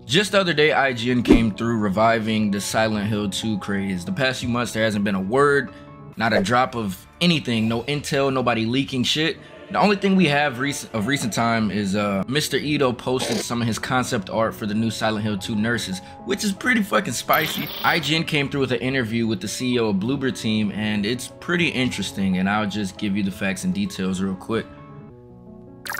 Just the other day, IGN came through reviving the Silent Hill 2 craze. The past few months, there hasn't been a word, not a drop of anything, no intel, nobody leaking shit. The only thing we have of recent time is Mr. Ito posted some of his concept art for the new Silent Hill 2 nurses, which is pretty fucking spicy. IGN came through with an interview with the CEO of Blooper team, and it's pretty interesting, and I'll just give you the facts and details real quick.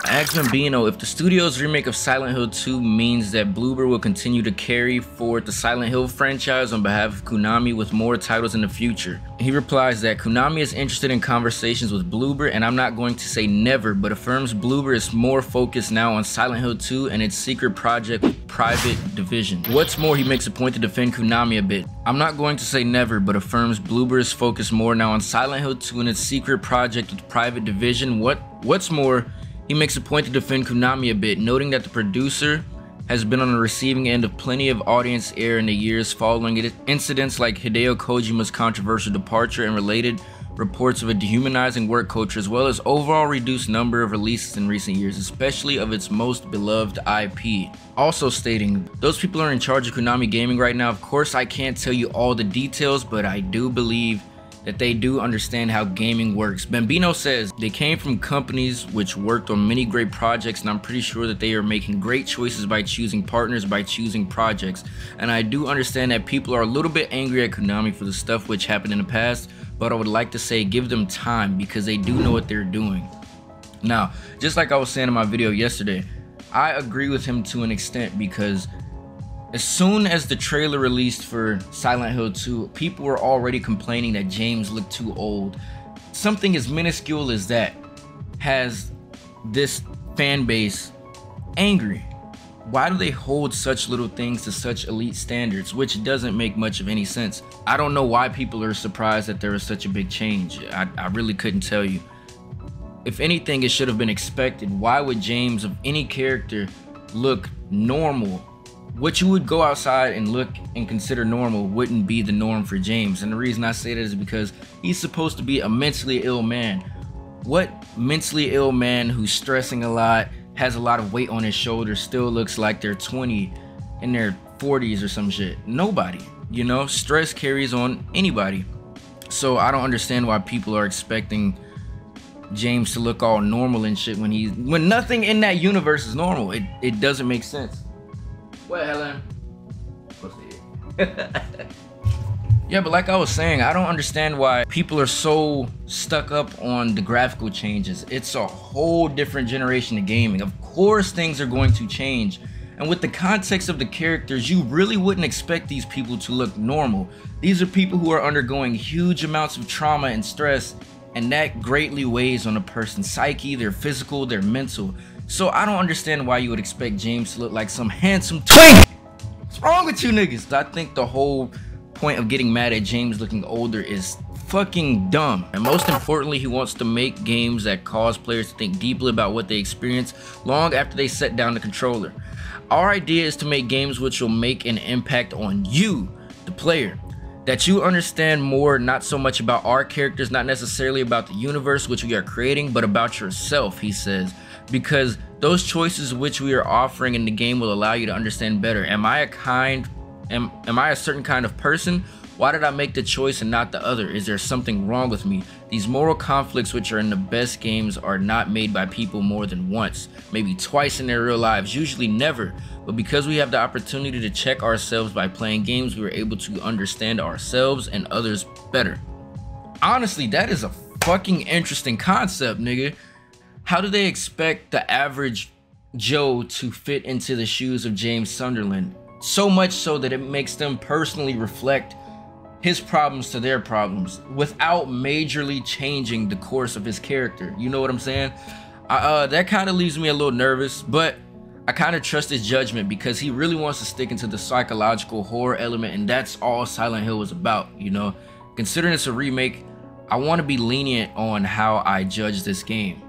I asked Bambino if the studio's remake of Silent Hill 2 means that Blooper will continue to carry forward the Silent Hill franchise on behalf of Konami with more titles in the future. He replies that Konami is interested in conversations with Blooper, and I'm not going to say never, but affirms Blooper is more focused now on Silent Hill 2 and its secret project with Private Division. What's more, he makes a point to defend Konami a bit. I'm not going to say never, but affirms Blooper is focused more now on Silent Hill 2 and its secret project with Private Division. What's more, he makes a point to defend Konami a bit, noting that the producer has been on the receiving end of plenty of audience air in the years following incidents like Hideo Kojima's controversial departure and related reports of a dehumanizing work culture, as well as overall reduced number of releases in recent years, especially of its most beloved IP. Also stating, those people are in charge of Konami Gaming right now. Of course, I can't tell you all the details, but I do believe that they do understand how gaming works. Bambino says they came from companies which worked on many great projects, and I'm pretty sure that they are making great choices by choosing partners, by choosing projects. And I do understand that people are a little bit angry at Konami for the stuff which happened in the past, but I would like to say give them time because they do know what they're doing. Now, just like I was saying in my video yesterday, I agree with him to an extent, because as soon as the trailer released for Silent Hill 2, people were already complaining that James looked too old. Something as minuscule as that has this fan base angry. Why do they hold such little things to such elite standards, which doesn't make much of any sense? I don't know why people are surprised that there was such a big change. I really couldn't tell you. If anything, it should have been expected. Why would James, of any character, look normal? What you would go outside and look and consider normal wouldn't be the norm for James. And the reason I say that is because he's supposed to be a mentally ill man. What mentally ill man who's stressing a lot, has a lot of weight on his shoulders, still looks like they're 20 in their 40s or some shit? Nobody. You know, stress carries on anybody. So I don't understand why people are expecting James to look all normal and shit when nothing in that universe is normal. It doesn't make sense. What, Helen? Yeah, but like I was saying, I don't understand why people are so stuck up on the graphical changes. It's a whole different generation of gaming. Of course things are going to change. And with the context of the characters, you really wouldn't expect these people to look normal. These are people who are undergoing huge amounts of trauma and stress, and that greatly weighs on a person's psyche, their physical, their mental. So I don't understand why you would expect James to look like some handsome twink. What's wrong with you niggas? I think the whole point of getting mad at James looking older is fucking dumb. And most importantly, he wants to make games that cause players to think deeply about what they experience long after they set down the controller. Our idea is to make games which will make an impact on you, the player. That you understand more, not so much about our characters, not necessarily about the universe which we are creating, but about yourself, he says. Because those choices which we are offering in the game will allow you to understand better. Am I a certain kind of person? Why did I make the choice and not the other? Is there something wrong with me? These moral conflicts which are in the best games are not made by people more than once, maybe twice in their real lives, usually never. But because we have the opportunity to check ourselves by playing games, we are able to understand ourselves and others better. Honestly, that is a fucking interesting concept, nigga. How do they expect the average Joe to fit into the shoes of James Sunderland? So much so that it makes them personally reflect his problems to their problems without majorly changing the course of his character. You know what I'm saying? That kind of leaves me a little nervous, but I kind of trust his judgment because he really wants to stick into the psychological horror element, and that's all Silent Hill was about, you know? Considering it's a remake, I want to be lenient on how I judge this game.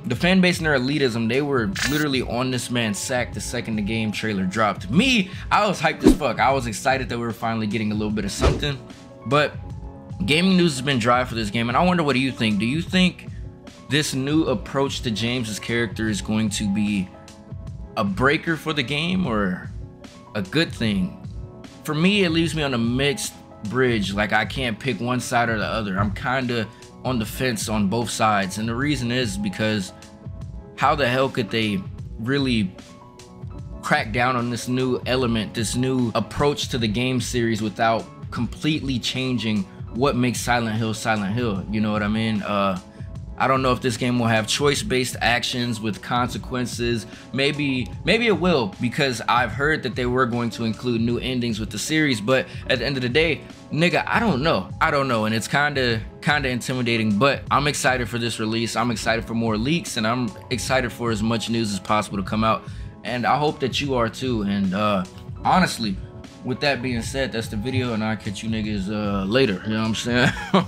The fan base and their elitism, they were literally on this man's sack the second the game trailer dropped. Me, I was hyped as fuck. I was excited that we were finally getting a little bit of something. But gaming news has been dry for this game, and I wonder, what do you think? Do you think this new approach to James's character is going to be a breaker for the game, or a good thing. For me, it leaves me on a mixed bridge. Like, I can't pick one side or the other. I'm kind of on the fence on both sides, and the reason is because how the hell could they really crack down on this new element, this new approach to the game series without completely changing what makes Silent Hill, you know what I mean? I don't know if this game will have choice-based actions with consequences. Maybe it will, because I've heard that they were going to include new endings with the series, but at the end of the day, nigga, I don't know, and it's kinda intimidating. But I'm excited for this release. I'm excited for more leaks, and I'm excited for as much news as possible to come out, and I hope that you are too. And honestly, with that being said, that's the video, and I'll catch you niggas later, you know what I'm saying?